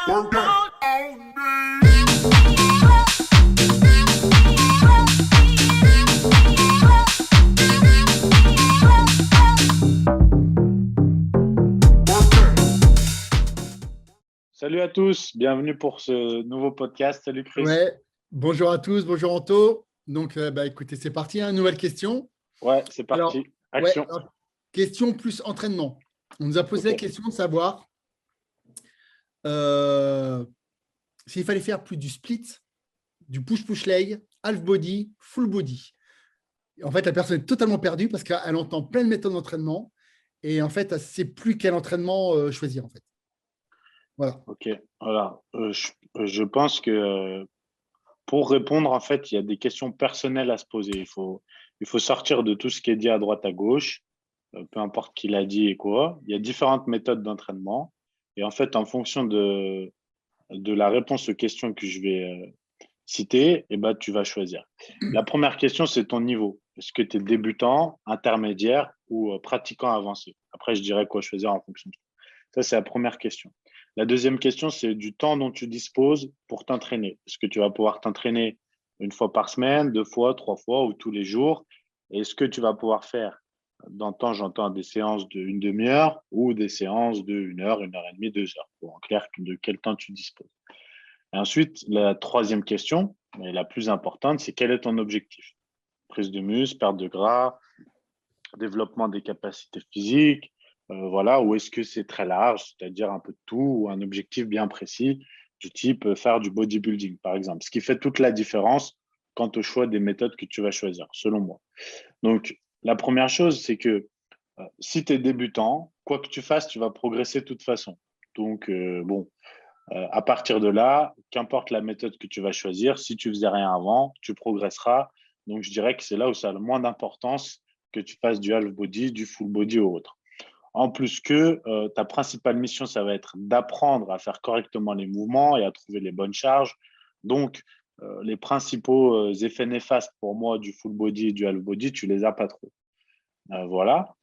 Salut à tous, bienvenue pour ce nouveau podcast. Salut Chris. Ouais, bonjour à tous, bonjour Anto. Donc, écoutez, c'est parti, hein, nouvelle question. Ouais, c'est parti. Alors, Action. question plus entraînement. On nous a posé la question de savoir s'il fallait faire plus du split, du push-push leg, half body, full body. En fait, la personne est totalement perdue parce qu'elle entend plein de méthodes d'entraînement et en fait, elle ne sait plus quel entraînement choisir en fait. Voilà. Ok, voilà. Je pense que pour répondre, en fait, il y a des questions personnelles à se poser. Il faut sortir de tout ce qui est dit à droite, à gauche, peu importe qui l'a dit et quoi. Il y a différentes méthodes d'entraînement. Et en fait, en fonction de la réponse aux questions que je vais citer, eh ben, tu vas choisir. La première question, c'est ton niveau. Est-ce que tu es débutant, intermédiaire ou pratiquant avancé? Après, je dirais quoi choisir en fonction de ça. Ça, c'est la première question. La deuxième question, c'est du temps dont tu disposes pour t'entraîner. Est-ce que tu vas pouvoir t'entraîner une fois par semaine, 2 fois, 3 fois ou tous les jours? Et est-ce que tu vas pouvoir faire, dans le temps, j'entends des séances d'une demi-heure ou des séances de 1 heure, 1 heure et demie, 2 heures? Bon, en clair, de quel temps tu disposes? Et ensuite, la troisième question, et la plus importante, c'est quel est ton objectif? Prise de muscle, perte de gras, développement des capacités physiques, voilà, ou est-ce que c'est très large, c'est-à-dire un peu de tout, ou un objectif bien précis, du type faire du bodybuilding, par exemple. Ce qui fait toute la différence quant au choix des méthodes que tu vas choisir, selon moi. Donc, la première chose, c'est que si tu es débutant, quoi que tu fasses, tu vas progresser de toute façon. Donc, à partir de là, qu'importe la méthode que tu vas choisir, si tu faisais rien avant, tu progresseras. Donc, je dirais que c'est là où ça a le moins d'importance que tu fasses du half body, du full body ou autre. En plus que ta principale mission, ça va être d'apprendre à faire correctement les mouvements et à trouver les bonnes charges. Donc, les principaux effets néfastes pour moi du full body et du half body, tu les as pas trop. Voilà.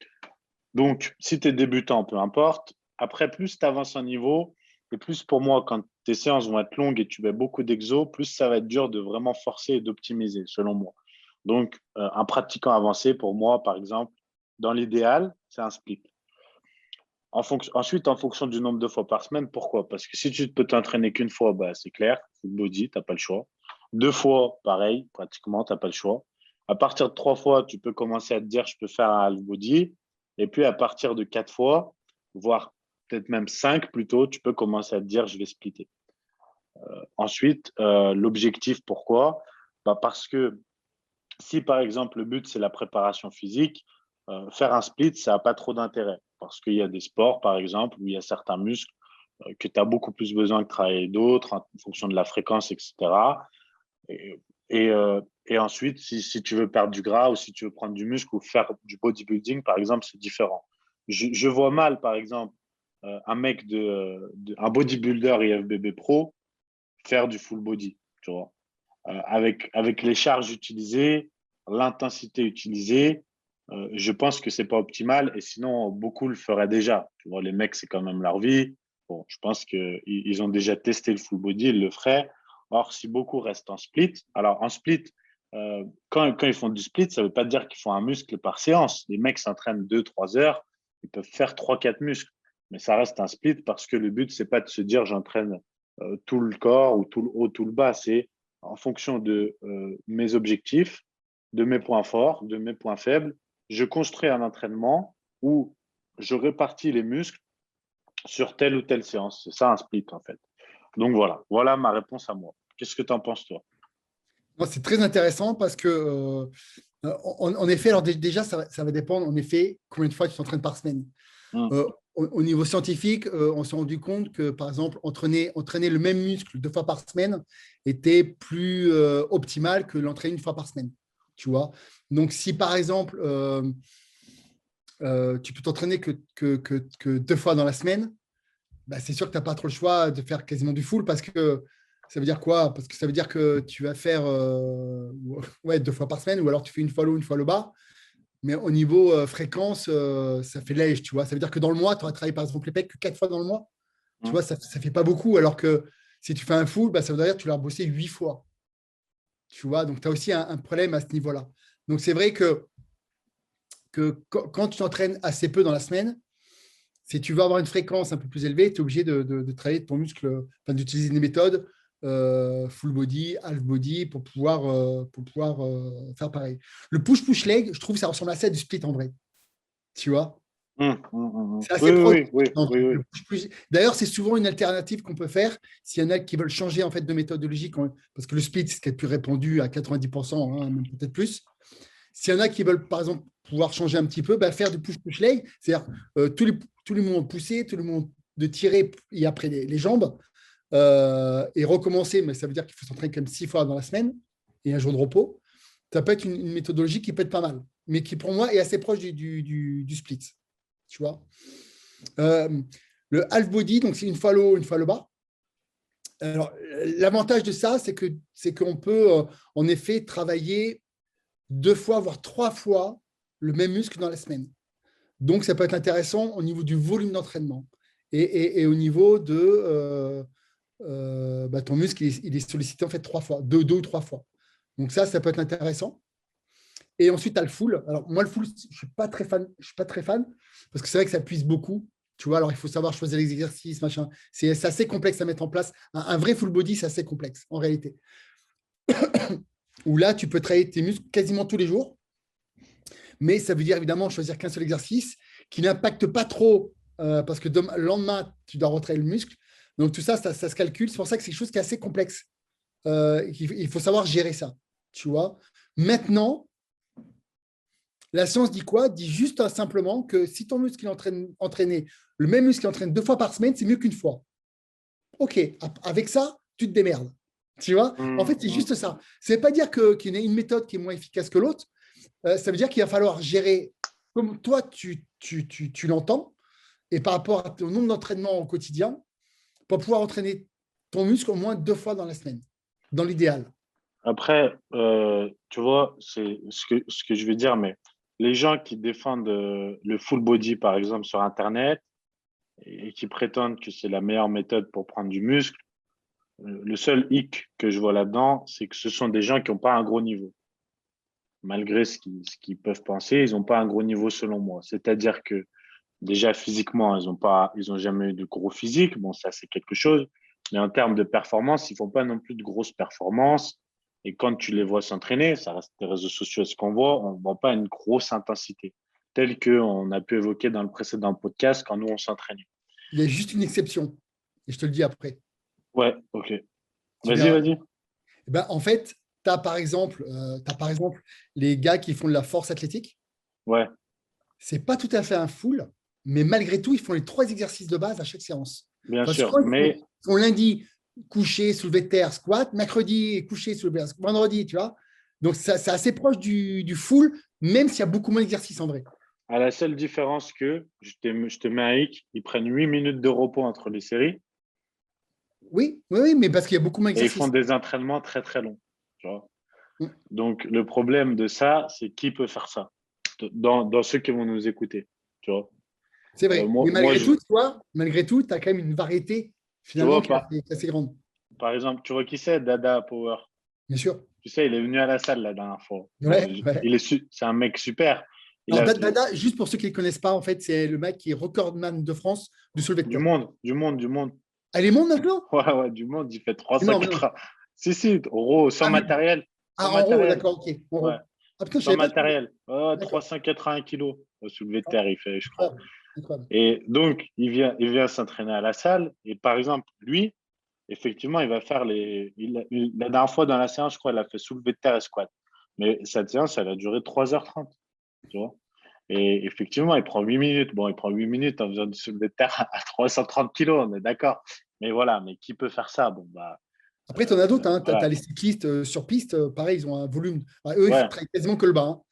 Donc, si tu es débutant, peu importe. Après, plus tu avances en niveau, et plus pour moi, quand tes séances vont être longues et tu fais beaucoup d'exos, plus ça va être dur de vraiment forcer et d'optimiser, selon moi. Donc, un pratiquant avancé, pour moi, par exemple, dans l'idéal, c'est un split. Ensuite, en fonction du nombre de fois par semaine, pourquoi? Parce que si tu ne peux t'entraîner qu'une fois, bah, c'est clair, full body, tu n'as pas le choix. 2 fois, pareil, pratiquement, tu n'as pas le choix. À partir de 3 fois, tu peux commencer à te dire, je peux faire un half body. Et puis, à partir de 4 fois, voire peut-être même 5 plutôt, tu peux commencer à te dire, je vais splitter. Ensuite, l'objectif, pourquoi? Bah, parce que si, par exemple, le but, c'est la préparation physique, faire un split, ça n'a pas trop d'intérêt. Parce qu'il y a des sports, par exemple, où il y a certains muscles que tu as beaucoup plus besoin de travailler d'autres en fonction de la fréquence, etc. Et, et ensuite, si tu veux perdre du gras ou si tu veux prendre du muscle ou faire du bodybuilding, par exemple, c'est différent. Je vois mal, par exemple, un mec un bodybuilder IFBB pro faire du full body, tu vois. Avec les charges utilisées, l'intensité utilisée, je pense que c'est pas optimal et sinon beaucoup le feraient déjà. Tu vois, les mecs, c'est quand même leur vie. Bon, je pense qu'ils ont déjà testé le full body, ils le feraient. Or, si beaucoup restent en split, alors en split, quand ils font du split, ça veut pas dire qu'ils font un muscle par séance. Les mecs s'entraînent 2, 3 heures, ils peuvent faire 3, 4 muscles. Mais ça reste un split parce que le but, c'est pas de se dire j'entraîne tout le corps ou tout le haut, tout le bas. C'est en fonction de mes objectifs, de mes points forts, de mes points faibles, je construis un entraînement où je répartis les muscles sur telle ou telle séance. C'est ça un split en fait. Donc voilà ma réponse à moi. Qu'est-ce que tu en penses toi? C'est très intéressant parce que, en effet, alors déjà, ça va dépendre, en effet, combien de fois tu t'entraînes par semaine. Au niveau scientifique, on s'est rendu compte que, par exemple, entraîner le même muscle 2 fois par semaine était plus optimal que l'entraîner une fois par semaine. Tu vois. Donc, si par exemple, tu peux t'entraîner que 2 fois dans la semaine, bah, c'est sûr que tu n'as pas trop le choix de faire quasiment du full parce que ça veut dire quoi? Parce que ça veut dire que tu vas faire 2 fois par semaine ou alors tu fais une fois le haut, une fois le bas. Mais au niveau fréquence, ça fait léger, tu vois. Ça veut dire que dans le mois, tu auras travaillé par exemple les pecs que 4 fois dans le mois. Tu vois, ça ne fait pas beaucoup. Alors que si tu fais un full, ça veut dire que tu l'as bossé 8 fois. Tu vois, donc tu as aussi un problème à ce niveau-là. Donc, c'est vrai que quand tu t'entraînes assez peu dans la semaine, si tu veux avoir une fréquence un peu plus élevée, tu es obligé de travailler ton muscle, d'utiliser des méthodes full body, half body pour pouvoir faire pareil. Le push-push leg, je trouve que ça ressemble assez à du split en vrai. Tu vois, c'est assez proche. Oui, oui, oui, oui, oui. D'ailleurs, c'est souvent une alternative qu'on peut faire s'il y en a qui veulent changer en fait de méthodologie, parce que le split, c'est ce qui est le plus répandu à 90%, même peut-être plus. S'il y en a qui veulent, par exemple, pouvoir changer un petit peu, faire du push-push leg, c'est-à-dire tous les mouvements poussés, tous les mouvements de tirer et après les jambes, et recommencer, mais ça veut dire qu'il faut s'entraîner quand même 6 fois dans la semaine et un jour de repos. Ça peut être une méthodologie qui peut être pas mal, mais qui pour moi est assez proche du split. Tu vois, le half body, donc c'est une fois le haut, une fois le bas. Alors, l'avantage de ça, c'est qu'on peut en effet travailler 2 fois, voire 3 fois le même muscle dans la semaine. Donc, ça peut être intéressant au niveau du volume d'entraînement et au niveau de ton muscle, il est sollicité en fait 3 fois, 2 ou 3 fois. Donc, ça peut être intéressant. Et ensuite, tu as le full. Alors, moi, le full, je ne suis pas très fan. Je suis pas très fan parce que c'est vrai que ça puise beaucoup. Tu vois, alors il faut savoir choisir les exercices, machin. C'est assez complexe à mettre en place. Un vrai full body, c'est assez complexe en réalité. Où là, tu peux travailler tes muscles quasiment tous les jours. Mais ça veut dire évidemment choisir qu'un seul exercice qui n'impacte pas trop parce que le lendemain, tu dois retravailler le muscle. Donc, tout ça, ça se calcule. C'est pour ça que c'est quelque chose qui est assez complexe. Il faut savoir gérer ça. Tu vois. Maintenant, la science dit quoi? Dit juste simplement que si ton muscle est entraîné, le même muscle entraîne 2 fois par semaine, c'est mieux qu'une fois. OK, avec ça, tu te démerdes. Tu vois? En fait, c'est juste ça. Ça ne veut pas dire qu'il y a une méthode qui est moins efficace que l'autre. Ça veut dire qu'il va falloir gérer comme toi, tu l'entends et par rapport à ton nombre d'entraînements au quotidien pour pouvoir entraîner ton muscle au moins 2 fois dans la semaine, dans l'idéal. Après, tu vois, c'est ce que je veux dire, mais les gens qui défendent le full body, par exemple, sur Internet, et qui prétendent que c'est la meilleure méthode pour prendre du muscle, le seul hic que je vois là-dedans, c'est que ce sont des gens qui n'ont pas un gros niveau. Malgré ce qu'ils peuvent penser, ils n'ont pas un gros niveau selon moi. C'est-à-dire que déjà physiquement, ils ont jamais eu de gros physique. Bon, ça, c'est quelque chose. Mais en termes de performance, ils font pas non plus de grosses performances. Et quand tu les vois s'entraîner, ça reste des réseaux sociaux, ce qu'on voit, on ne voit pas une grosse intensité, telle qu'on a pu évoquer dans le précédent podcast quand nous, on s'entraînait. Il y a juste une exception et je te le dis après. Ouais, ok. Tu Vas-y, verras. vas-y. En fait, tu as par exemple, les gars qui font de la force athlétique. Ouais, C'est pas tout à fait un full, mais malgré tout, ils font les 3 exercices de base à chaque séance. bien Enfin, sûr. souvent, Mais ils font lundi, coucher, soulevé de terre, squat, mercredi, coucher, soulevé de terre, vendredi, tu vois. Donc, c'est assez proche du full, même s'il y a beaucoup moins d'exercices en vrai. à la seule différence que, je te mets un hic, ils prennent 8 minutes de repos entre les séries Oui, oui, oui, mais parce qu'il y a beaucoup moins et ils font d'exercices. des entraînements très, très longs. Tu vois. Mm. Donc, le problème de ça, c'est qui peut faire ça dans ceux qui vont nous écouter. Tu vois. C'est vrai. Moi, Mais moi malgré tout, tu as quand même une variété tu finalement vois, qui est assez grande. par exemple, tu vois qui c'est, Dada Power. Bien sûr. Tu sais, il est venu à la salle la dernière fois. Bon, Ouais, ouais. c'est un mec super. Alors, Dada, juste pour ceux qui ne le connaissent pas, en fait, c'est le mec qui est recordman de France du soulevé de du terre. monde, du monde, du monde. Elle est monde maintenant? Ouais, ouais, du monde, il fait C'est énorme, non. 380. Si, Euro, sans Ah, mais, matériel. Sans en haut, matériel. d'accord, ok. En Ouais, haut. Ah putain, je sans savais pas. matériel. Ouais, D'accord. 380 kilos au soulevé de Ah, terre, il fait, je crois. incroyable. Incroyable. Et donc, il vient s'entraîner à la salle. Et par exemple, lui, effectivement, il va faire la dernière fois dans la séance, je crois, il a fait soulevé de terre et squat. Mais cette séance, elle a duré 3h30. Tu vois. Et effectivement, il prend 8 minutes. Bon, il prend 8 minutes en faisant du soulevé de terre à 330 kilos, on est d'accord. Mais voilà, mais qui peut faire ça? Bon, bah, Après, tu en as d'autres. Hein. Tu as, voilà. les cyclistes sur piste. Pareil, ils ont un volume. Eux, ils Ouais, travaillent quasiment que le bas. Hein.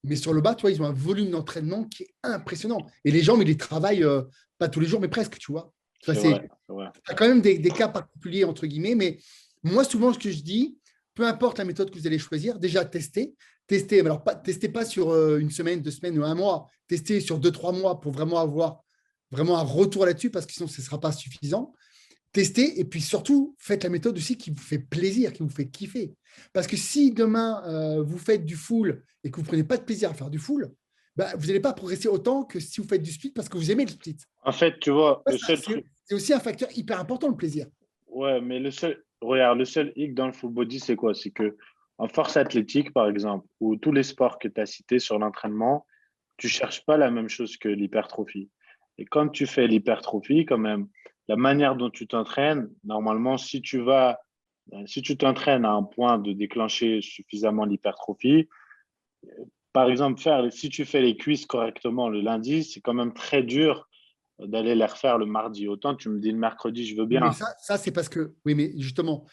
Mais sur le bas, tu vois, ils ont un volume d'entraînement qui est impressionnant. Et les jambes, ils les travaillent pas tous les jours, mais presque, tu vois. Enfin, c'est vrai, c'est vrai. tu as quand même des cas particuliers, entre guillemets. Mais moi, souvent, ce que je dis, peu importe la méthode que vous allez choisir, déjà tester. Testez, alors testez pas sur une semaine, 2 semaines ou un mois. Testez sur 2, 3 mois pour vraiment avoir vraiment un retour là-dessus parce que sinon, ce ne sera pas suffisant. Testez et puis surtout, faites la méthode aussi qui vous fait plaisir, qui vous fait kiffer. Parce que si demain, vous faites du full et que vous ne prenez pas de plaisir à faire du full, bah, vous n'allez pas progresser autant que si vous faites du split parce que vous aimez le split. En fait, tu vois, Ouais, le seul truc, c'est aussi un facteur hyper important, le plaisir. ouais, mais regarde, le seul hic dans le full body, c'est quoi? C'est que en force athlétique, par exemple, ou tous les sports que tu as cités sur l'entraînement, tu cherches pas la même chose que l'hypertrophie. Et quand tu fais l'hypertrophie, quand même, la manière dont tu t'entraînes, normalement, si tu t'entraînes à un point de déclencher suffisamment l'hypertrophie, par exemple, si tu fais les cuisses correctement le lundi, c'est quand même très dur d'aller les refaire le mardi. Autant tu me dis le mercredi, je veux Oui, mais bien. ça c'est parce que, oui, mais justement,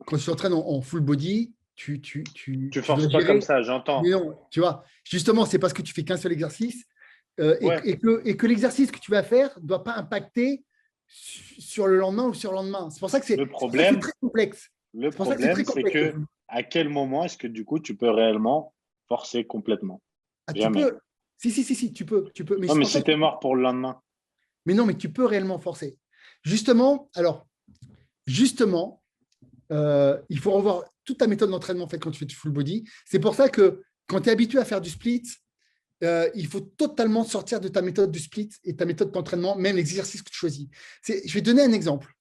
quand tu t'entraînes en full body, Tu tu dois forces pas comme gérer. ça, Mais j'entends. non, tu vois, justement, c'est parce que tu fais qu'un seul exercice Ouais, et que l'exercice que tu vas faire ne doit pas impacter sur le lendemain ou sur le lendemain. C'est pour ça que le c'est problème, très complexe. le C'est pour ça que c'est très problème, c'est complexe. que à quel moment est-ce que du coup tu peux réellement forcer complètement? Ah, tu Jamais. peux. Si, tu peux. Mais Non, c'est mais pour ça si que, t'es mort pour le lendemain. mais non, mais tu peux réellement forcer. Justement, alors, justement, il faut revoir toute ta méthode d'entraînement en fait, quand tu fais du full body. C'est pour ça que quand tu es habitué à faire du split, il faut totalement sortir de ta méthode du split et ta méthode d'entraînement, même l'exercice que tu choisis. Je vais te donner un exemple,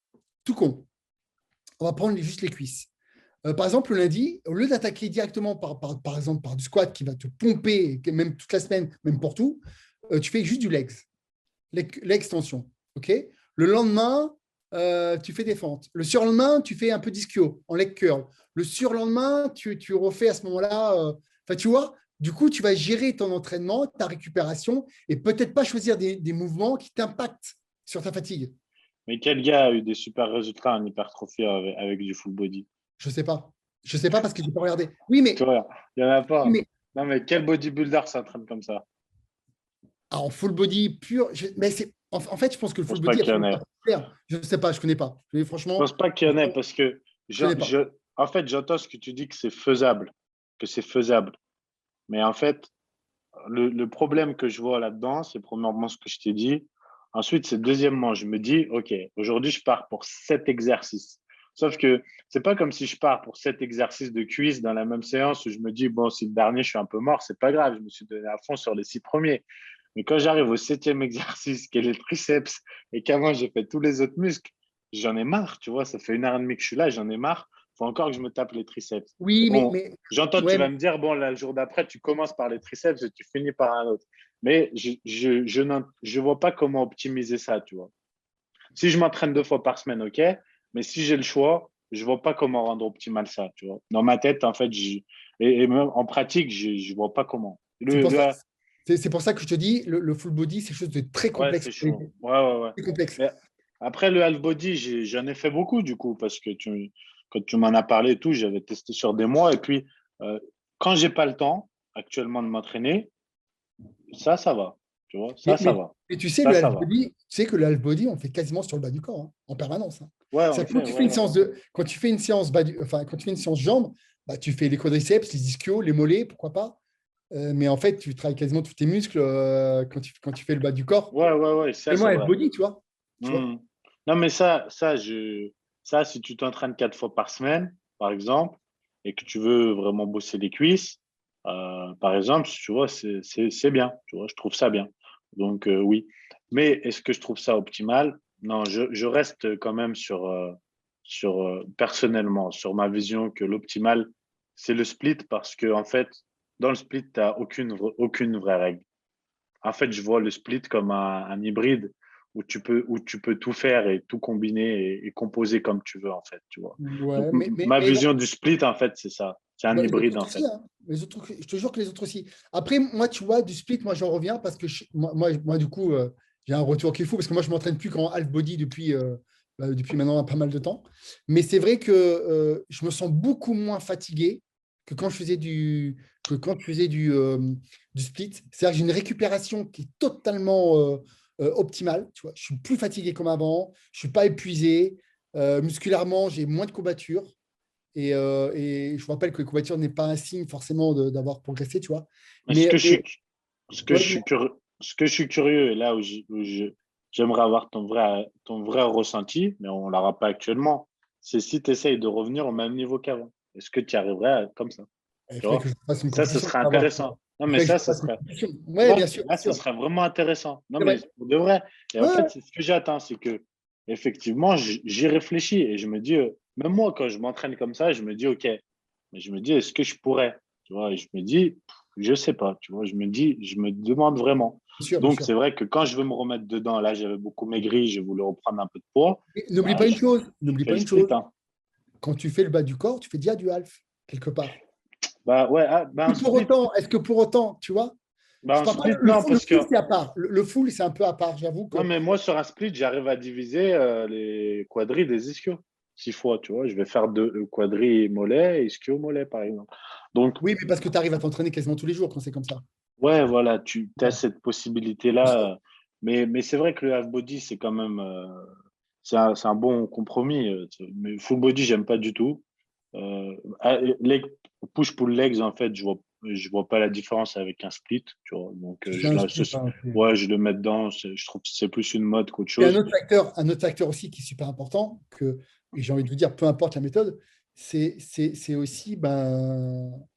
tout con. On va prendre juste les cuisses. Par exemple, le lundi, au lieu d'attaquer directement par exemple par du squat qui va te pomper, même toute la semaine, même pour tout, tu fais juste du legs, l'extension. OK. Le lendemain, tu fais des fentes. Le surlendemain, tu fais un peu d'ischio en leg curl. Le surlendemain, tu refais à ce moment-là. Enfin, tu vois, du coup, tu vas gérer ton entraînement, ta récupération et peut-être pas choisir des mouvements qui t'impactent sur ta fatigue. Mais quel gars a eu des super résultats en hypertrophie avec du full body? Je ne sais pas. Je ne sais pas parce que je n'ai pas regardé. Oui, Tu vois, il n'y en a oui, pas. mais Non, mais quel bodybuilder s'entraîne comme ça? en full body pur, mais en fait, je pense que le Je full pense pas body, qu'il y en absolument ait. pas clair. Je ne sais pas, je ne connais pas. Je Franchement, pense pas qu'il y en ait parce que je ne connais pas. en fait, j'entends ce que tu dis que c'est faisable, que c'est faisable. Mais en fait, le problème que je vois là-dedans, c'est premièrement ce que je t'ai dit. Ensuite, c'est deuxièmement, je me dis, OK, aujourd'hui, je pars pour 7 exercices. Sauf que c'est pas comme si je pars pour 7 exercices de cuisse dans la même séance où je me dis, bon, si le dernier, je suis un peu mort, c'est pas grave, je me suis donné à fond sur les 6 premiers. Mais quand j'arrive au 7e exercice, qui est les triceps, et qu'avant, j'ai fait tous les autres muscles, j'en ai marre, tu vois, ça fait 1 heure et demie que je suis là, j'en ai marre. Faut encore que je me tape les triceps. Oui, Bon, mais j'entends, tu ouais, vas me dire, bon, là, le jour d'après, tu commences par les triceps et tu finis par un autre. Mais je vois pas comment optimiser ça, tu vois. Si je m'entraîne 2 fois par semaine, OK, mais si j'ai le choix, je vois pas comment rendre optimal ça, tu vois. Dans ma tête, en fait, et même en pratique, je vois pas comment. c'est pour ça. C'est pour ça que je te dis, le full body, c'est quelque chose de très Ouais, complexe. c'est chaud. Ouais, ouais, ouais. Très complexe. Mais après, le half body, j'en ai fait beaucoup, du coup, parce que quand tu m'en as parlé et tout, j'avais testé sur des mois. Et puis, euh, quand j'ai pas le temps actuellement de m'entraîner, ça va. Tu vois, Mais, ça mais, va. mais tu sais, Ça, ça va. tu sais que le half body, on fait quasiment sur le bas du corps, hein, en permanence. Hein. Ouais, on le C'est-à-dire que fait. Ouais, ouais. quand tu fais une séance enfin, quand tu fais une séance jambes, bah, tu fais les quadriceps, les ischios, les mollets, pourquoi pas. Mais en fait, tu travailles quasiment tous tes muscles quand tu fais le bas du corps. Ouais, ouais, ouais, ça, Tellement c'est half vrai. body, tu vois. Tu vois. Hmm. Non, mais si tu t'entraînes 4 fois par semaine, par exemple, et que tu veux vraiment bosser les cuisses, par exemple, tu vois, c'est bien. Tu vois, je trouve ça bien. Donc, oui. Mais est-ce que je trouve ça optimal? Non, je reste quand même personnellement, sur ma vision que l'optimal, c'est le split parce que, en fait, dans le split, tu n'as aucune vraie règle. En fait, je vois le split comme un hybride où tu peux tout faire et tout combiner et composer comme tu veux, en fait, tu vois. Donc, Ouais, ma vision du split, en fait, c'est ça. C'est un bah, les hybride, autres en aussi, fait. hein. Les autres, je te jure que les autres aussi. Après, moi, tu vois, du split, moi, j'en reviens parce que moi, du coup, j'ai un retour qui est fou parce que moi, je ne m'entraîne plus qu'en half body depuis maintenant pas mal de temps. Mais c'est vrai que je me sens beaucoup moins fatigué que quand je faisais du split. C'est-à-dire que j'ai une récupération qui est totalement optimale. Tu vois, je suis plus fatigué comme avant, je ne suis pas épuisé. Musculairement, j'ai moins de courbatures. Et je vous rappelle que les courbatures n'est pas un signe forcément d'avoir progressé, tu vois. Mais ce Mais, que je mais suis, ce que ouais, je suis curieux, ce que je suis curieux, et là où j'aimerais avoir ton vrai ressenti, mais on l'aura pas actuellement. C'est si tu essayes de revenir au même niveau qu'avant. Est-ce que tu y arriverais comme ça? Il Tu faudrait vois? que je fasse une Ça, ce compétition serait pour savoir. intéressant. Non, Il mais faudrait que ça, je ce fasse une serait, compétition. tu Oui, vois, bien sûr, là, bien ce sûr. serait vraiment intéressant. Non, C'est mais vrai. pour de vrai. Et en Ouais, fait, c'est ce que j'attends, c'est que, effectivement, j'y réfléchis et je me dis, même moi, quand je m'entraîne comme ça, je me dis, OK, mais je me dis, est-ce que je pourrais? Tu vois, et je me dis, je sais pas, tu vois, je me demande vraiment. bien sûr, bien Donc, sûr. c'est vrai que quand je veux me remettre dedans, là, j'avais beaucoup maigri, je voulais reprendre un peu de poids, Et n'oublie bah, pas une chose, je n'oublie fais pas le une split, chose. hein. Quand tu fais le bas du corps, tu fais déjà du half, quelque part. Bah, ouais, ah, bah, Et pour autant, est-ce que pour autant, tu vois, je un parle pas, split, le non, full, le parce que full, c'est à part. Le full, c'est un peu à part. J'avoue non, que. mais moi, sur un split, j'arrive à diviser les quadris des ischios. 6 fois, tu vois. Je vais faire deux quadris mollet et ischio mollet, par exemple. Donc, Oui, mais parce que tu arrives à t'entraîner quasiment tous les jours quand c'est comme ça. ouais, voilà, tu as Ouais. cette possibilité-là. Mais c'est vrai que le half body, c'est quand même c'est un bon compromis. Mais full body, j'aime pas du tout. Leg, push-pull legs, en fait, je vois pas la différence avec un split, tu vois. Donc, Tu fais un split, hein, ouais, je le mets dedans. Je trouve que c'est plus une mode qu'autre et chose. un autre facteur aussi qui est super important, et j'ai envie de vous dire, peu importe la méthode, c'est aussi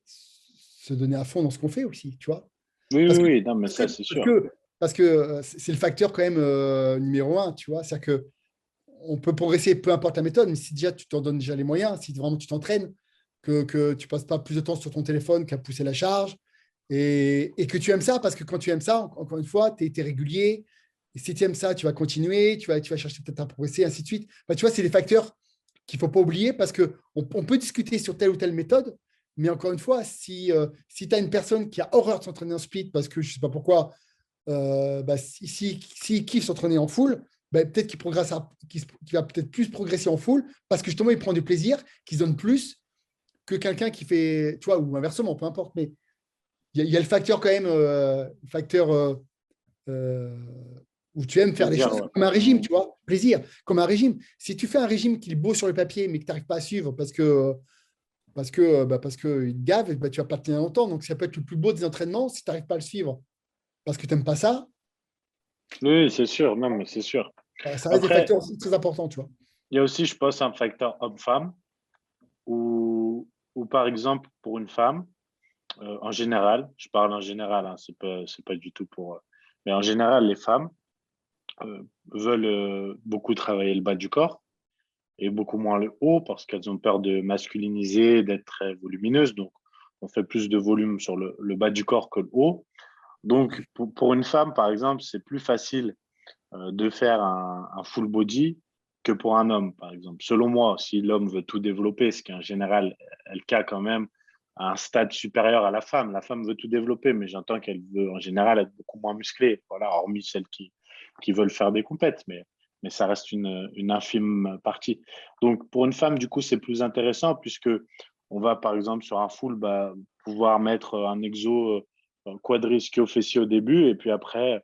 se donner à fond dans ce qu'on fait aussi, tu vois. Oui, oui, Parce que oui, non, mais parce que ça, c'est parce sûr. que, parce que c'est le facteur quand même numéro un, tu vois. C'est-à-dire que on peut progresser peu importe la méthode, mais si déjà tu t'en donnes déjà les moyens, si vraiment tu t'entraînes, que tu passes pas plus de temps sur ton téléphone qu'à pousser la charge, et que tu aimes ça, parce que quand tu aimes ça, encore une fois, tu es régulier. Et si tu aimes ça, tu vas continuer, tu vas chercher peut-être à progresser, ainsi de suite. Enfin, tu vois, c'est des facteurs qu'il ne faut pas oublier parce qu'on peut discuter sur telle ou telle méthode, mais encore une fois, si tu as une personne qui a horreur de s'entraîner en split parce que je ne sais pas pourquoi, s'il kiffe s'entraîner en full, peut-être qu'il va peut-être plus progresser en full parce que justement, il prend du plaisir, qu'il se donne plus que quelqu'un qui fait, tu vois, ou inversement, peu importe. Mais il y a le facteur quand même, facteur euh, où tu aimes faire les Plaisir, choses ouais. comme un régime, Mm. tu vois, plaisir, comme un régime. Si tu fais un régime qui est beau sur le papier, mais que tu n'arrives pas à suivre parce que il te gave, tu vas pas tenir longtemps. Donc, ça peut être le plus beau des entraînements si tu n'arrives pas à le suivre parce que tu n'aimes pas ça, Oui, c'est sûr. Non, mais c'est sûr. ça reste des Après, facteurs aussi très importants, tu vois. il y a aussi, je pense, un facteur homme-femme ou par exemple, pour une femme, en général, je parle en général, hein, c'est pas du tout pour. Mais en général, les femmes veulent beaucoup travailler le bas du corps et beaucoup moins le haut parce qu'elles ont peur de masculiniser, d'être très volumineuses. Donc, on fait plus de volume sur le bas du corps que le haut. Donc, pour une femme, par exemple, c'est plus facile de faire un full body que pour un homme, par exemple. Selon moi, si l'homme veut tout développer, ce qui en général est le cas quand même à un stade supérieur à la femme veut tout développer, mais j'entends qu'elle veut en général être beaucoup moins musclée, voilà, hormis celles qui veulent faire des compètes, mais ça reste une infime partie. Donc pour une femme, du coup, c'est plus intéressant puisque on va par exemple sur un full pouvoir mettre un exo quadri-ischio-fessier au début et puis après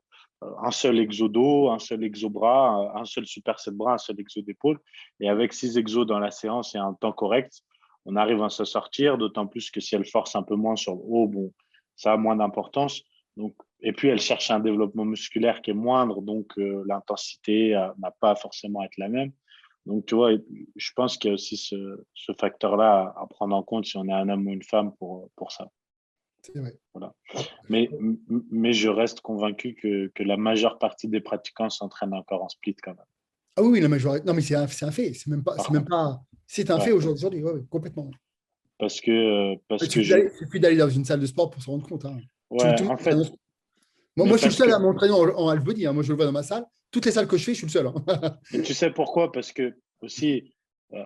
un seul exo dos, un seul exo bras, un seul superset bras, un seul exo d'épaule. Et avec 6 exos dans la séance et un temps correct, on arrive à s'en sortir, d'autant plus que si elle force un peu moins sur le haut, bon, ça a moins d'importance. Donc, et puis, elle cherche un développement musculaire qui est moindre, donc l'intensité n'a pas forcément à être la même. Donc, tu vois, je pense qu'il y a aussi ce facteur-là à prendre en compte si on est un homme ou une femme pour ça. C'est vrai. Voilà. Mais je reste convaincu que la majeure partie des pratiquants s'entraînent encore en split quand même, Ah oui, oui, la majorité. Non, mais c'est un fait. par C'est même contre. pas. C'est un fait Ouais. aujourd'hui, ouais, ouais, complètement. Parce Il que je. suffit d'aller dans une salle de sport pour se rendre compte, hein. Ouais, Tout le en monde, fait, mais moi, je suis le parce seul que. à m'entraîner en half body, hein. Moi, je le vois dans ma salle. Toutes les salles que je fais, je suis le seul, hein. Et tu sais pourquoi? Parce que aussi,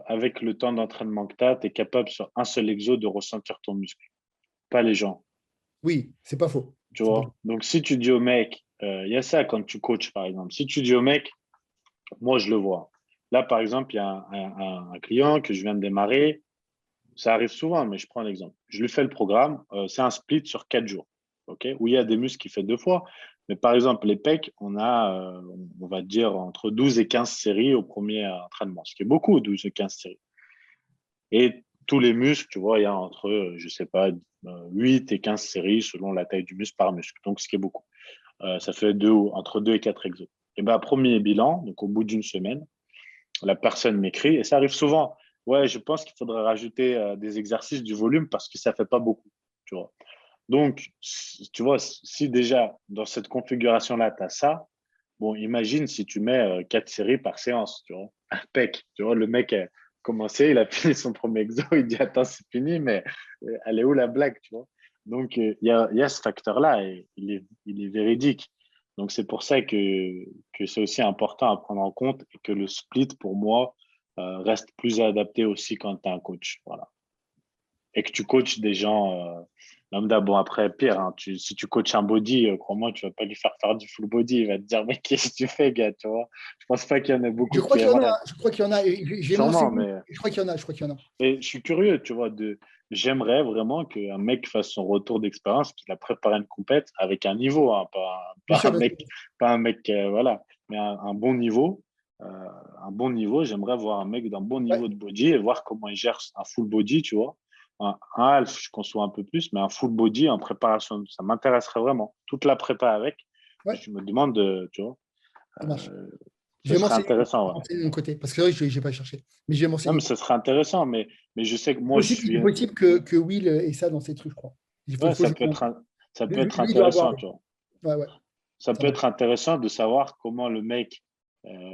avec le temps d'entraînement que tu es capable sur un seul exo de ressentir ton muscle, pas les gens, Oui, c'est pas faux. tu C'est pas vois. faux. Donc, si tu dis au mec, il y a ça quand tu coaches, par exemple. Si tu dis au mec, moi, je le vois. Là, par exemple, il y a un client que je viens de démarrer. Ça arrive souvent, mais je prends l'exemple. Je lui fais le programme. C'est un split sur 4 jours, ok, où il y a des muscles qu'il fait 2 fois. Mais par exemple, les pecs, on va dire, entre 12 et 15 séries au premier entraînement, ce qui est beaucoup, 12 et 15 séries. Et tous les muscles, tu vois, il y a entre, je sais pas, 8 et 15 séries selon la taille du muscle par muscle. Donc, ce qui est beaucoup. Ça fait entre 2 et 4 exos. Et ben, premier bilan, donc au bout d'une semaine, la personne m'écrit, et ça arrive souvent. Ouais, je pense qu'il faudrait rajouter des exercices du volume parce que ça ne fait pas beaucoup. Tu vois. Donc, tu vois, si déjà dans cette configuration-là, tu as ça, bon, imagine si tu mets 4 séries par séance, tu vois, impec. Tu vois, le mec a commencé, il a fini son premier exo, il dit attends, c'est fini, mais elle est où la blague, tu vois? Donc, il y a ce facteur-là et il est véridique. Donc, c'est pour ça que c'est aussi important à prendre en compte et que le split, pour moi, reste plus adapté aussi quand tu as un coach. Voilà. Et que tu coaches des gens lambda. Bon, après, pire, hein, si tu coaches un body, crois-moi, tu vas pas lui faire du full body. Il va te dire, mais qu'est-ce que tu fais, gars, tu vois? Je pense pas qu'il y en ait Je beaucoup crois qui qu'il y en a. aimeraient. Je crois qu'il y en a. Je vais Sûrement, m'enseigner. mais Je crois qu'il y en a. Je crois qu'il y en a. et je suis curieux, tu vois, j'aimerais vraiment qu'un mec fasse son retour d'expérience, qu'il a préparé une compète avec un niveau, hein, Bien sûr, pas un mec, voilà, mais un bon niveau. Euh, un bon niveau, j'aimerais voir un mec d'un bon ouais, niveau de body et voir comment il gère un full body, tu vois. Un half, je conçois un peu plus, mais un full body en préparation, ça m'intéresserait vraiment. Toute la prépa avec, ouais, je me demande, tu vois, ça marche. Je ce vais serait m'enseigner intéressant, ouais. de mon côté. Parce que c'est vrai que je n'ai pas cherché. Mais je vais Non, mais m'enseigner. ce serait intéressant, mais je sais que moi, C'est possible que Will ait ça dans ses trucs, je crois. ouais, Faut que je demande. ça peut Lui, être lui doit avoir. intéressant, Lui. tu vois. Ouais, ouais, Ça ça peut marche. être intéressant de savoir comment le mec,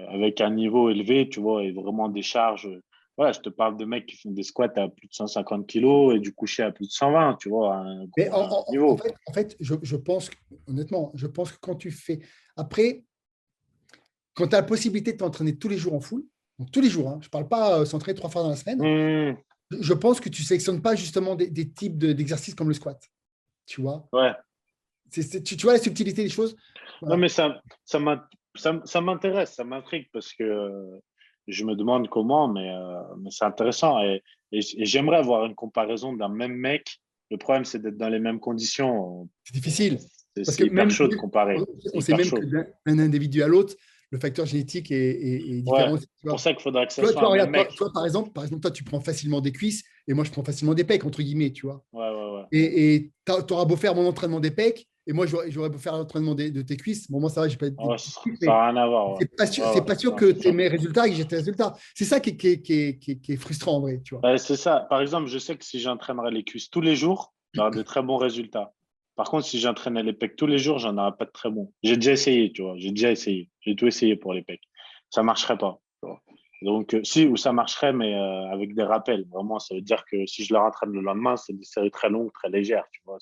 avec un niveau élevé, tu vois, et vraiment des charges. Voilà, je te parle de mecs qui font des squats à plus de 150 kilos et du coucher à plus de 120, tu vois, Mais un niveau. en fait je pense, honnêtement, je pense que quand tu fais. Après, quand tu as la possibilité de t'entraîner tous les jours en full, donc tous les jours, hein, je ne parle pas s'entraîner 3 fois dans la semaine, Mmh, je pense que tu ne sélectionnes pas justement des types d'exercices comme le squat. Tu vois, ouais. tu vois la subtilité des choses. Non, Voilà. mais ça m'intéresse, ça m'intrigue parce que je me demande comment, mais c'est intéressant. Et j'aimerais avoir une comparaison d'un même mec. Le problème, c'est d'être dans les mêmes conditions. C'est difficile. Parce C'est que hyper même, chaud de comparer. C'est on sait hyper même que chaud. d'un individu à l'autre, le facteur génétique est Ouais, différent. Tu c'est pour vois. ça qu'il faudrait que ce soit un même Regarde, mec. par exemple, toi, tu prends facilement des cuisses et moi, je prends facilement des pecs, entre guillemets, tu vois. Ouais, ouais, ouais. Et tu auras beau faire mon entraînement des pecs, et moi, j'aurais beau faire l'entraînement de tes cuisses. Bon, moi, ça va, j'ai pas Ah ouais, des cuisses, ça mais n'a rien à voir. Ouais, ouais, c'est ouais. pas sûr Non, que c'est tu aies sûr. mes résultats et que j'ai tes résultats. C'est ça qui est frustrant, en vrai, tu vois. Ouais, c'est ça. Par exemple, je sais que si j'entraînerais les cuisses tous les jours, j'aurais de très bons résultats. Par contre, si j'entraînais les pecs tous les jours, j'en aurais pas de très bons. J'ai déjà essayé, tu vois. J'ai déjà essayé. J'ai tout essayé pour les pecs. Ça marcherait pas, tu vois. Donc, si, ou ça marcherait, mais avec des rappels. Vraiment, ça veut dire que si je leur entraîne le lendemain, c'est des séries très longues, très légères, tu vois.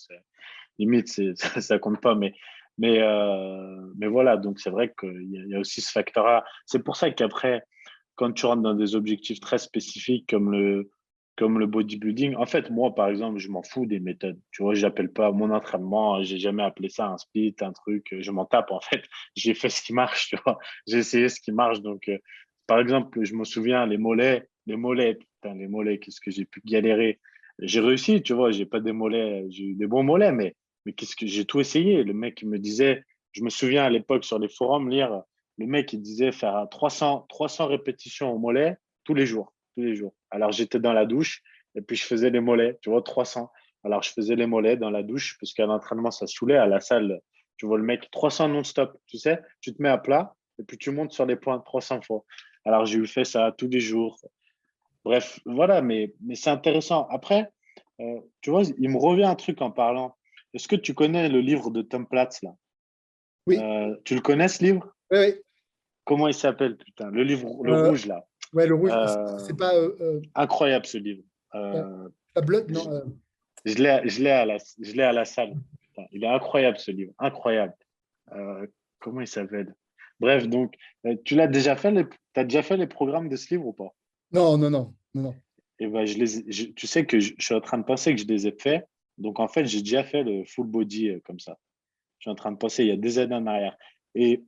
Limite, ça compte pas. Mais voilà, donc c'est vrai qu'il y a aussi ce facteur-là. C'est pour ça qu'après, quand tu rentres dans des objectifs très spécifiques comme le bodybuilding, en fait, moi, par exemple, je m'en fous des méthodes. Tu vois, j'appelle pas mon entraînement, j'ai jamais appelé ça un split, un truc, je m'en tape, en fait. J'ai fait ce qui marche, tu vois. J'ai essayé ce qui marche. Donc, par exemple, je me souviens, putain, les mollets, qu'est-ce que j'ai pu galérer. J'ai réussi, tu vois, j'ai pas des mollets, j'ai eu des bons mollets, mais qu'est-ce que j'ai tout essayé. Le mec me disait, je me souviens à l'époque sur les forums lire, le mec il disait faire 300 répétitions au mollet tous les jours, tous les jours. Alors j'étais dans la douche et puis je faisais les mollets, tu vois, 300. Alors je faisais les mollets dans la douche parce qu'à l'entraînement ça saoulait, à la salle, tu vois le mec 300 non-stop, tu sais, tu te mets à plat et puis tu montes sur les points 300 fois. Alors j'ai eu fait ça tous les jours. Bref, voilà, mais c'est intéressant. Après, tu vois, il me revient un truc en parlant. Est-ce que tu connais le livre de Tom Platz, là? Oui, Tu le connais, ce livre? oui, oui. Comment il s'appelle, putain? Le livre, le Euh, rouge, là. ouais, le rouge, Euh, c'est pas incroyable, ce livre. euh, la blood, Je, non. je l'ai à la salle. Putain, il est incroyable, ce livre. Incroyable. Euh, comment il s'appelle? Bref, donc, tu l'as déjà fait, t'as déjà fait les programmes de ce livre ou pas? Non, non, non, non, non. Et ben, tu sais que je suis en train de penser que je les ai faits. Donc, en fait, j'ai déjà fait le full body comme ça. Je suis en train de penser il y a des années en arrière. Et,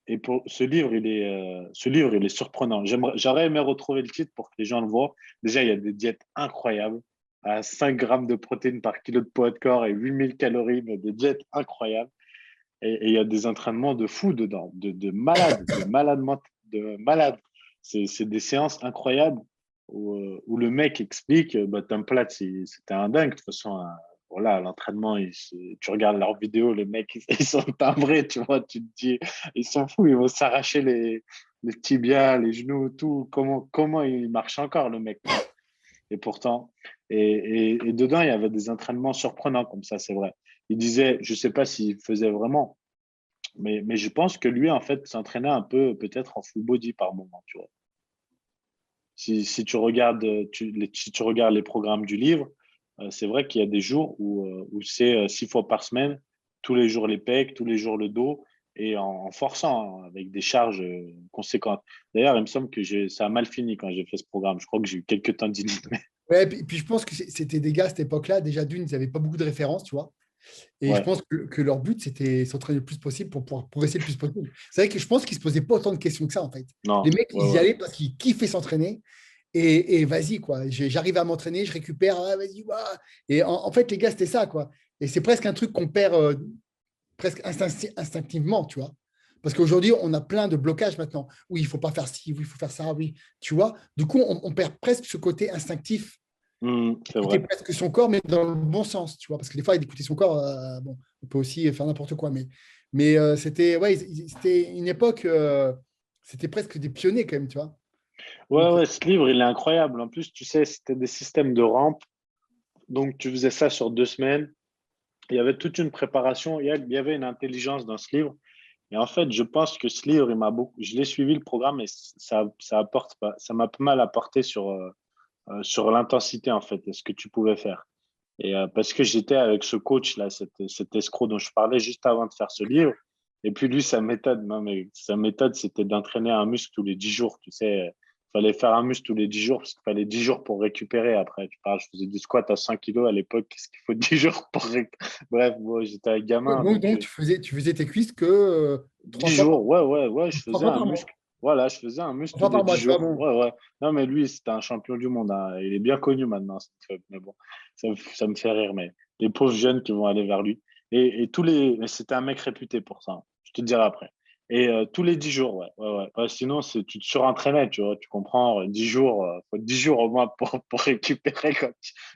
et pour ce livre, il est surprenant. J'aurais aimé retrouver le titre pour que les gens le voient. Déjà, il y a des diètes incroyables à 5 grammes de protéines par kilo de poids de corps et 8000 calories, mais des diètes incroyables. Et il y a des entraînements de fou dedans, de malades. C'est des séances incroyables où le mec explique, bah, Tom Platz, c'était un dingue, de toute façon, voilà, à l'entraînement, tu regardes leurs vidéos, les mecs, ils sont timbrés, tu vois, tu te dis, ils sont fous, ils vont s'arracher les tibias, les genoux, tout. Comment il marche encore, le mec, tu vois. Et pourtant, et dedans, il y avait des entraînements surprenants comme ça, c'est vrai. Il disait, je sais pas s'il faisait vraiment, mais je pense que lui, en fait, s'entraînait un peu, peut-être en full body par moment, tu vois. Si tu regardes, si tu regardes les programmes du livre, c'est vrai qu'il y a des jours où c'est 6 fois par semaine, tous les jours les pecs, tous les jours le dos, et en forçant, hein, avec des charges conséquentes. D'ailleurs, il me semble que ça a mal fini quand j'ai fait ce programme. Je crois que j'ai eu quelques tendinites. Ouais, puis je pense que c'était des gars à cette époque-là, déjà d'une, ils n'avaient pas beaucoup de références, tu vois. Et je Ouais, pense que leur but, c'était s'entraîner le plus possible pour pouvoir progresser le plus possible. C'est vrai que je pense qu'ils ne se posaient pas autant de questions que ça, en fait. Les non, mecs, ouais, ils y ouais. allaient parce qu'ils kiffaient s'entraîner. Et vas-y, quoi. J'arrive à m'entraîner, je récupère, ah, vas-y, ouah. Et en fait, les gars, c'était ça, quoi. Et c'est presque un truc qu'on perd presque instinctivement, tu vois. Parce qu'aujourd'hui, on a plein de blocages maintenant. Oui, il ne faut pas faire ci, oui, il faut faire ça, oui. Tu vois, du coup, on perd presque ce côté instinctif, C'est écouter vrai. presque son corps, mais dans le bon sens, tu vois. Parce que des fois, d'écouter son corps, bon, on peut aussi faire n'importe quoi. Mais c'était ouais, c'était une époque, c'était presque des pionniers quand même, tu vois. Ouais, Donc, ouais, ce livre, il est incroyable. En plus, tu sais, c'était des systèmes de rampe. Donc, tu faisais ça sur 2 semaines. Il y avait toute une préparation. Il y avait une intelligence dans ce livre. Et en fait, je pense que ce livre, il m'a beaucoup. Je l'ai suivi le programme et ça apporte pas. Ça m'a pas mal apporté sur l'intensité en fait, et ce que tu pouvais faire. Et parce que j'étais avec ce coach là, cet escroc dont je parlais juste avant de faire ce livre. Et puis lui, sa méthode, non mais sa méthode, c'était d'entraîner un muscle tous les 10 jours. Tu sais, il fallait faire un muscle tous les 10 jours parce qu'il fallait 10 jours pour récupérer. Après, tu parles, je faisais du squat à 100 kilos à l'époque. Qu'est-ce qu'il faut 10 jours pour Bref, bon, j'étais un gamin, donc tu faisais tes cuisses que 10 3 fois par, jours, ouais, ouais, ouais, je trois faisais fois un par mois. muscle. Voilà, je faisais un muscle Trois tous fois les par 10 mois, tu vois, jours. bon. Ouais, ouais. Non, mais lui, c'était un champion du monde, hein. Il est bien connu maintenant, cette feuille. Mais bon, ça me fait rire. Mais les pauvres jeunes qui vont aller vers lui. Et mais c'était un mec réputé pour ça, hein. Je te dirai après. Et tous les 10 jours, ouais. Ouais, ouais. Ouais, sinon, tu te surentraînais, tu vois. Tu comprends, 10 jours, faut 10 jours au moins pour récupérer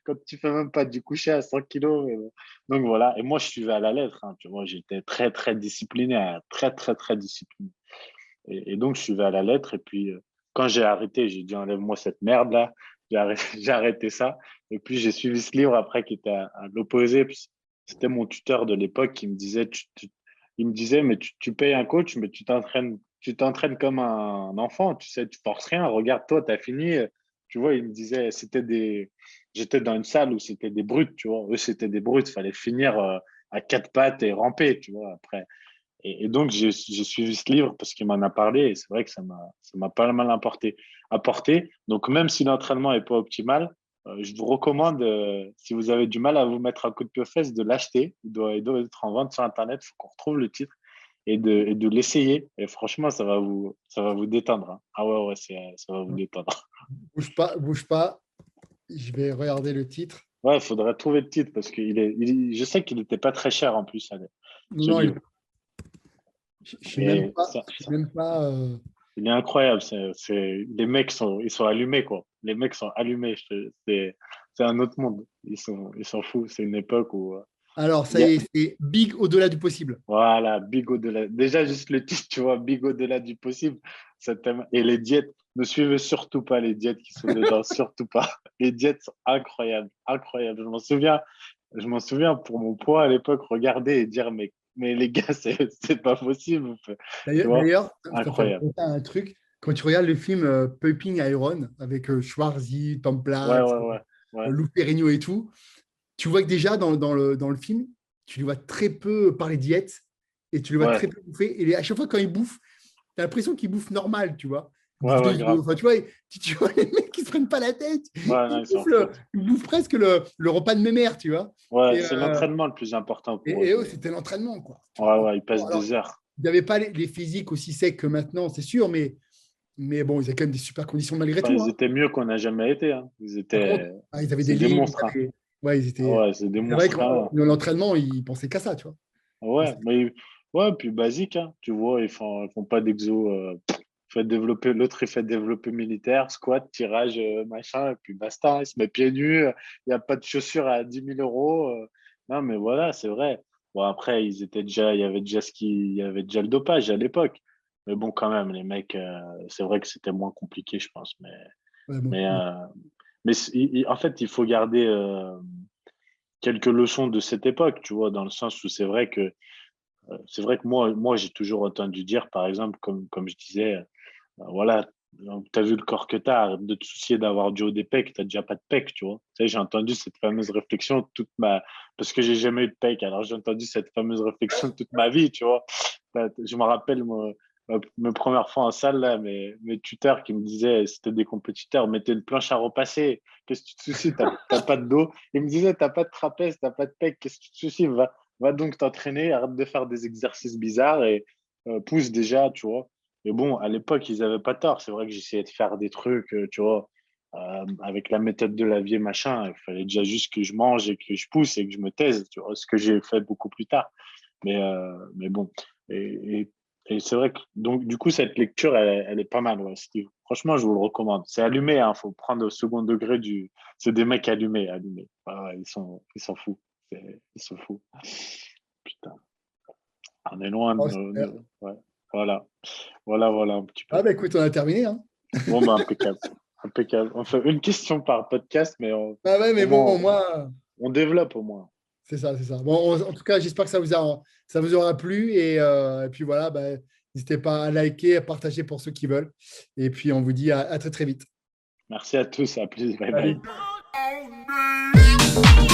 quand tu fais même pas du coucher à 100 kilos. Mais bon. Donc voilà. Et moi, je suivais à la lettre, hein, tu vois. J'étais très, très discipliné, hein. Très, très, très discipliné. Et donc, je suivais à la lettre. Et puis, quand j'ai arrêté, j'ai dit, enlève-moi cette merde-là. J'ai arrêté, j'ai arrêté ça. Et puis, j'ai suivi ce livre après qui était à l'opposé. Puis, c'était mon tuteur de l'époque qui me disait, il me disait, mais tu payes un coach, mais tu t'entraînes comme un enfant. Tu sais, tu forces rien. Regarde-toi, tu as fini. Tu vois, il me disait, j'étais dans une salle où c'était des brutes, tu vois. Eux, c'était des brutes. Il fallait finir à quatre pattes et ramper, tu vois, après. Et donc, j'ai suivi ce livre parce qu'il m'en a parlé et c'est vrai que ça m'a pas mal apporté. Donc, même si l'entraînement n'est pas optimal, je vous recommande, si vous avez du mal à vous mettre un coup de pied aux fesses, de l'acheter. Il doit être en vente sur Internet. Il faut qu'on retrouve le titre et de l'essayer. Et franchement, ça va vous détendre, hein. Ah ouais, ouais, ça va vous détendre. Bouge pas, bouge pas. Je vais regarder le titre. Ouais, il faudrait trouver le titre parce que je sais qu'il n'était pas très cher en plus, allez, ce Non, livre. je ne sais même Et pas. Je sais même pas. il est incroyable. Les mecs ils sont allumés, quoi. Les mecs sont allumés. C'est un autre monde. Ils sont fous. C'est une époque où Alors, il ça y y a, est, c'est Big au-delà du possible. voilà, big au-delà. Déjà, juste le titre, tu vois, big au-delà du possible. Et les diètes, ne suivez surtout pas les diètes qui sont dedans, surtout pas. Les diètes sont incroyables, incroyables. Je m'en souviens pour mon poids à l'époque, regarder et dire, mais les gars, c'est pas possible. Tu vois, D'ailleurs, ça me fait incroyable. penser à un truc. Quand tu regardes le film Pumping Iron avec Schwarzy, Tom Ouais, Platz, ouais, ouais. Ouais, Lou Ferrigno et tout, tu vois que déjà dans le film, tu les vois très peu parler diète et tu les vois ouais, très peu bouffer. Et à chaque fois, quand ils bouffent, tu as l'impression qu'ils bouffent normal, tu vois. ouais, ouais, grave. Enfin, tu vois, tu vois les mecs qui se prennent pas la tête. Ouais, non, Ils ils s'en bouffent, foutent. ils bouffent presque le repas de mes mères, tu vois. Ouais, Et, c'est l'entraînement le plus important et, pour eux. et eux, c'était l'entraînement, quoi. Tu vois. Ouais, ouais, ils Bon, passent alors, des heures. ils n'avaient pas les physiques aussi secs que maintenant, c'est sûr, mais bon, ils avaient quand même des super conditions malgré Enfin, tout, ils hein. étaient mieux qu'on n'a jamais été, hein. Par contre, ils avaient des C'est des lignes. monstres, hein. Ouais, ils Ah étaient. ouais, c'est des C'est vrai que monstres, hein. l'entraînement, ils pensaient qu'à ça, tu vois. Ils Ouais, pensaient- mais ouais, puis basique, hein. Tu vois, ils font pas d'exo. L'autre, il fait développer militaire, squat, tirage, machin, et puis basta. Il se met pieds nus. Il n'y a pas de chaussures à 10 000 euros. Non, mais voilà, c'est vrai. Bon, après, il y avait déjà le dopage à l'époque. Mais bon, quand même, les mecs, c'est vrai que c'était moins compliqué, je pense. Ouais, bon, Mais, bon. euh, en fait, il faut garder quelques leçons de cette époque, tu vois, dans le sens où c'est vrai que moi, j'ai toujours entendu dire, par exemple, comme je disais, voilà, tu as vu le corps que tu as, arrête de te soucier d'avoir du haut des pecs, tu n'as déjà pas de pecs, tu vois. Tu sais, j'ai entendu cette fameuse réflexion parce que j'ai jamais eu de pecs, alors j'ai entendu cette fameuse réflexion toute ma vie, tu vois. Je me rappelle, moi, mes premières fois en salle, là, mes tuteurs qui me disaient, c'était des compétiteurs, mettez une planche à repasser, qu'est-ce que tu te soucies, t'as pas de dos. Ils me disaient, t'as pas de trapèze, t'as pas de pecs, qu'est-ce que tu te soucies, va donc t'entraîner, arrête de faire des exercices bizarres et pousse déjà, tu vois. Mais bon, à l'époque, ils n'avaient pas tort. C'est vrai que j'essayais de faire des trucs, tu vois, avec la méthode de Lavier, machin. Il fallait déjà juste que je mange et que je pousse et que je me taise, tu vois, ce que j'ai fait beaucoup plus tard. Mais bon. Et, et, et c'est vrai que, donc, du coup, cette lecture, elle est pas mal, ouais, Steve. Franchement, je vous le recommande. C'est allumé, hein, faut prendre au second degré du. C'est des mecs allumés, allumés. Ouais, ouais, ils sont fous. Ils sont fous. Putain, on est loin de Oh, nos. super. Ouais. Voilà. Voilà un petit peu. Ah, bah écoute, on a terminé. Hein. Bon, bah, impeccable. Impeccable. On fait une question par podcast, mais Ah ouais, au mais bon, moins, moi, on développe au moins. c'est ça, c'est ça. Bon, en tout cas, j'espère que ça vous aura plu. Et puis voilà, bah, n'hésitez pas à liker, à partager pour ceux qui veulent. Et puis, on vous dit à très, très vite. Merci à tous. À plus. Bye bye. Salut.